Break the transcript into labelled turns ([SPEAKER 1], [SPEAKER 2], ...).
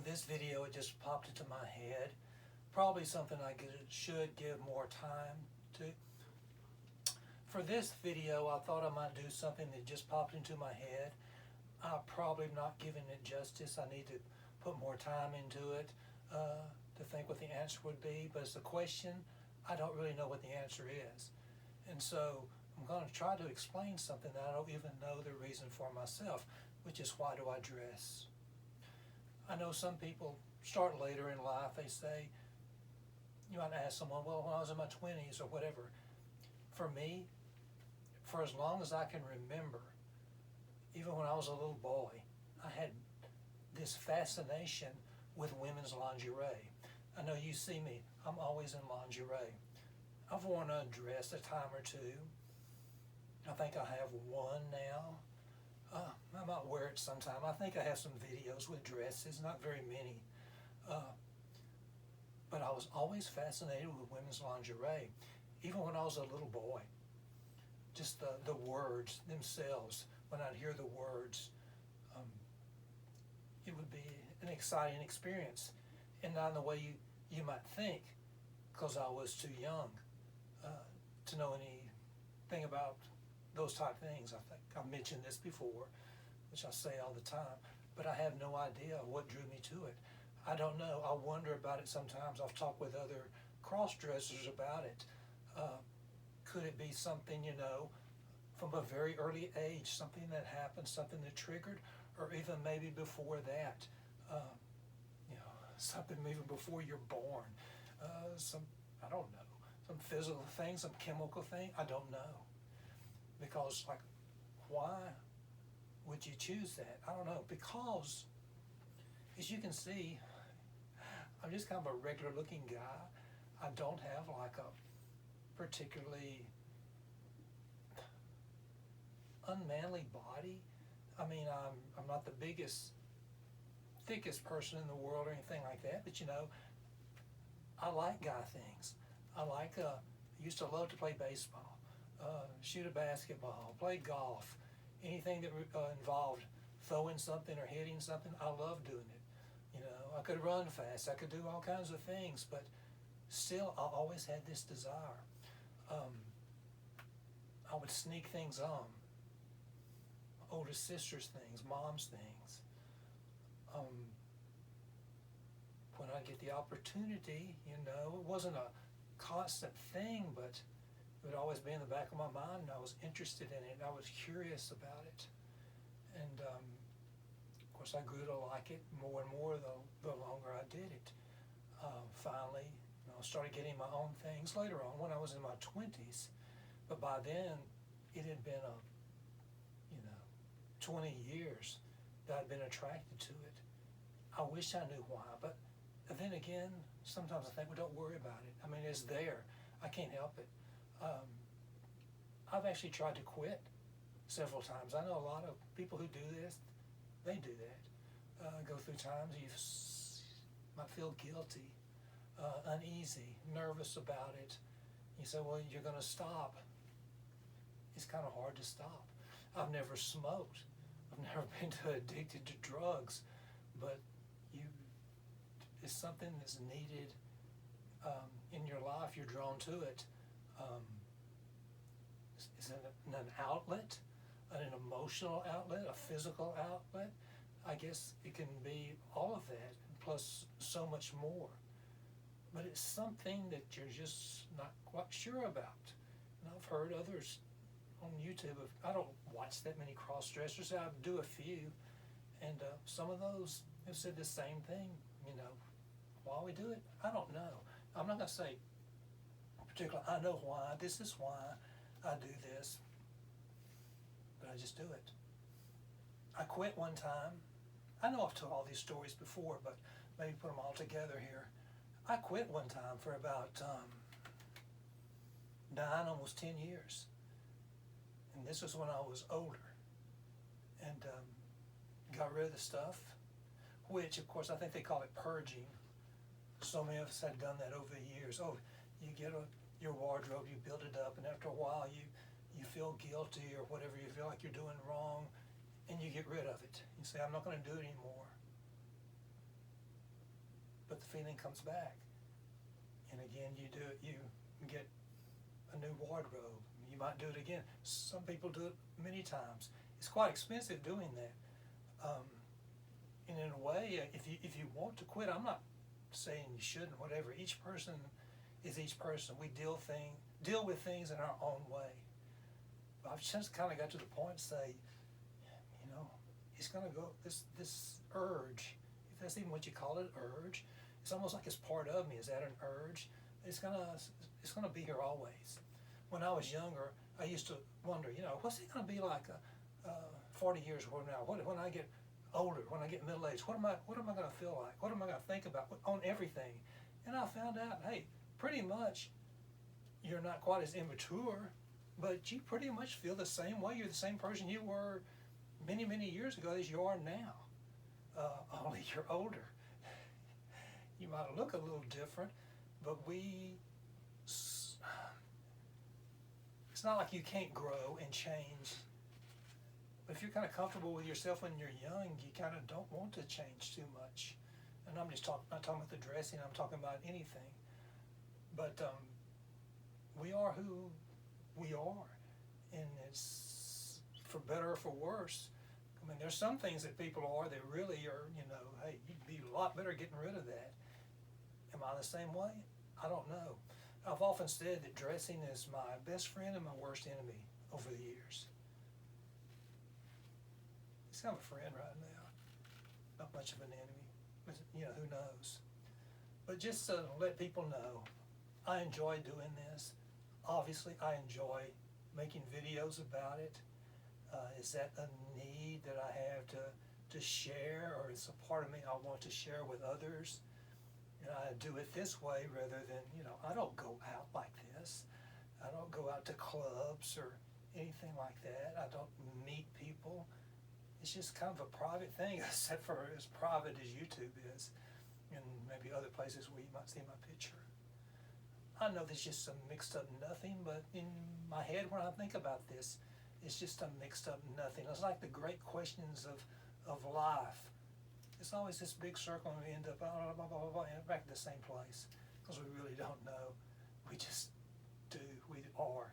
[SPEAKER 1] this video, it just popped into my head. Probably something should give more time to. For this video, I thought I might do something that just popped into my head. I'm probably not giving it justice. I need to put more time into it to think what the answer would be. But it's a question, I don't really know what the answer is. And so I'm going to try to explain something that I don't even know the reason for myself, which is, why do I dress? I know some people start later in life. They say, you might ask someone, well, when I was in my 20s or whatever. For me, for as long as I can remember, even when I was a little boy, I had this fascination with women's lingerie. I know you see me, I'm always in lingerie. I've worn a dress a time or two. I think I have one now. I might wear it sometime. I think I have some videos with dresses, not very many. But I was always fascinated with women's lingerie, even when I was a little boy. Just the words themselves, when I'd hear the words, it would be an exciting experience. And not in the way you might think, because I was too young to know anything about those type of things. I think I've mentioned this before, which I say all the time, but I have no idea what drew me to it. I don't know. I wonder about it sometimes. I've talked with other cross-dressers about it. Could it be something, from a very early age, something that happened, something that triggered, or even maybe before that, something even before you're born, I don't know, some physical thing, some chemical thing, I don't know. Because, why would you choose that? I don't know, because, as you can see, I'm just kind of a regular looking guy. I don't have a particularly unmanly body. I mean, I'm not the biggest, thickest person in the world or anything like that, but I like guy things. I used to love to play baseball, shoot a basketball, play golf, anything that involved throwing something or hitting something. I love doing it. I could run fast, I could do all kinds of things, but still, I always had this desire. I would sneak things on, older sister's things, mom's things. When I get the opportunity, it wasn't a constant thing, but it would always be in the back of my mind, and I was interested in it, and I was curious about it. And of course, I grew to like it more and more the longer I did it. Finally, I started getting my own things later on when I was in my 20s, but by then it had been 20 years that I'd been attracted to it. I wish I knew why, but then again, sometimes I think, well, don't worry about it. I mean, it's there. I can't help it. I've actually tried to quit several times. I know a lot of people who do this, they do that. Go through times you might feel guilty, uneasy, nervous about it. You say, well, you're going to stop. It's kind of hard to stop. I've never smoked. I've never been addicted to drugs, but it's something that's needed in your life. You're drawn to it. It's an outlet, an emotional outlet, a physical outlet. I guess it can be all of that, plus so much more. But it's something that you're just not quite sure about. And I've heard others on YouTube. I don't watch that many cross-dressers. I do a few, and some of those have said the same thing. Why we do it, I don't know. I'm not going to say particularly, I know why, this is why I do this, but I just do it. I quit one time. I know I've told all these stories before, but maybe put them all together here. I quit one time for about 9, almost 10 years. And this was when I was older. And got rid of the stuff, which, of course, I think they call it purging. So many of us had done that over the years. Oh, you get your wardrobe, you build it up, and after a while you feel guilty or whatever, you feel like you're doing wrong, and you get rid of it. You say, I'm not going to do it anymore. the feeling comes back. And again, you do it, you get a new wardrobe. You might do it again. Some people do it many times. It's quite expensive doing that. And in a way, if you want to quit, I'm not saying you shouldn't, whatever. Each person is each person. We deal with things in our own way. But I've just kind of got to the point to say, it's going to go, this urge, if that's even what you call it, urge, it's almost like it's part of me. Is that an urge? It's gonna be here always. When I was younger, I used to wonder, what's it gonna be like 40 years from now? When I get older, when I get middle aged, what am I gonna feel like? What am I gonna think about on everything? And I found out, hey, pretty much you're not quite as immature, but you pretty much feel the same way. You're the same person you were many, many years ago as you are now. Only you're older. You might look a little different, but it's not like you can't grow and change. But if you're kind of comfortable with yourself when you're young, you kind of don't want to change too much. And I'm just not talking about the dressing, I'm talking about anything. But we are who we are, and it's for better or for worse. I mean, there's some things that people are that really are, hey, you'd be a lot better getting rid of that. Am I the same way? I don't know. I've often said that dressing is my best friend and my worst enemy over the years. He's kind of a friend right now. Not much of an enemy. But, who knows? But just to let people know, I enjoy doing this. Obviously, I enjoy making videos about it. Is that a need that I have to share, or it's a part of me I want to share with others? And I do it this way rather than, I don't go out like this. I don't go out to clubs or anything like that. I don't meet people. It's just kind of a private thing, except for as private as YouTube is, and maybe other places where you might see my picture. I know there's just some mixed up nothing, but in my head when I think about this, it's just a mixed up nothing. It's like the great questions of life. It's always this big circle and we end up back at the same place because we really don't know. We just do. We are.